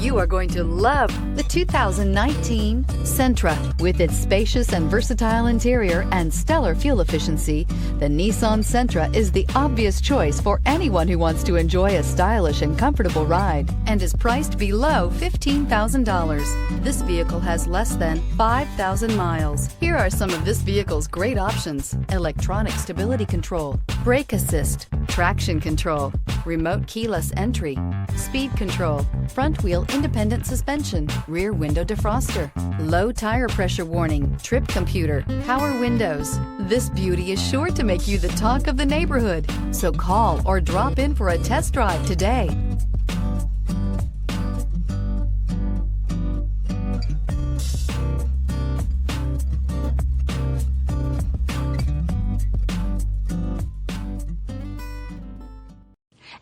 You are going to love the 2019 Sentra. With its spacious and versatile interior and stellar fuel efficiency, the Nissan Sentra is the obvious choice for anyone who wants to enjoy a stylish and comfortable ride and is priced below $15,000. This vehicle has less than 5,000 miles. Here are some of this vehicle's great options: electronic stability control, brake assist, traction control, remote keyless entry, speed control, front wheel independent suspension, rear window defroster, low tire pressure warning, trip computer, power windows. This beauty is sure to make you the talk of the neighborhood. So call or drop in for a test drive today.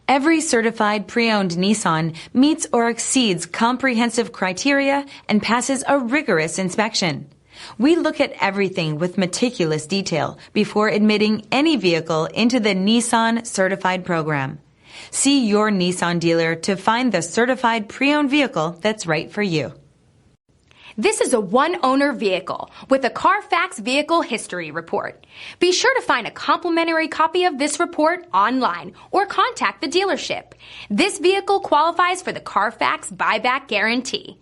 Every certified pre-owned Nissan meets or exceeds comprehensive criteria and passes a rigorous inspection. We look at everything with meticulous detail before admitting any vehicle into the Nissan Certified Program. See your Nissan dealer to find the certified pre-owned vehicle that's right for you. This is a one-owner vehicle with a Carfax Vehicle History Report. Be sure to find a complimentary copy of this report online or contact the dealership. This vehicle qualifies for the Carfax Buyback Guarantee.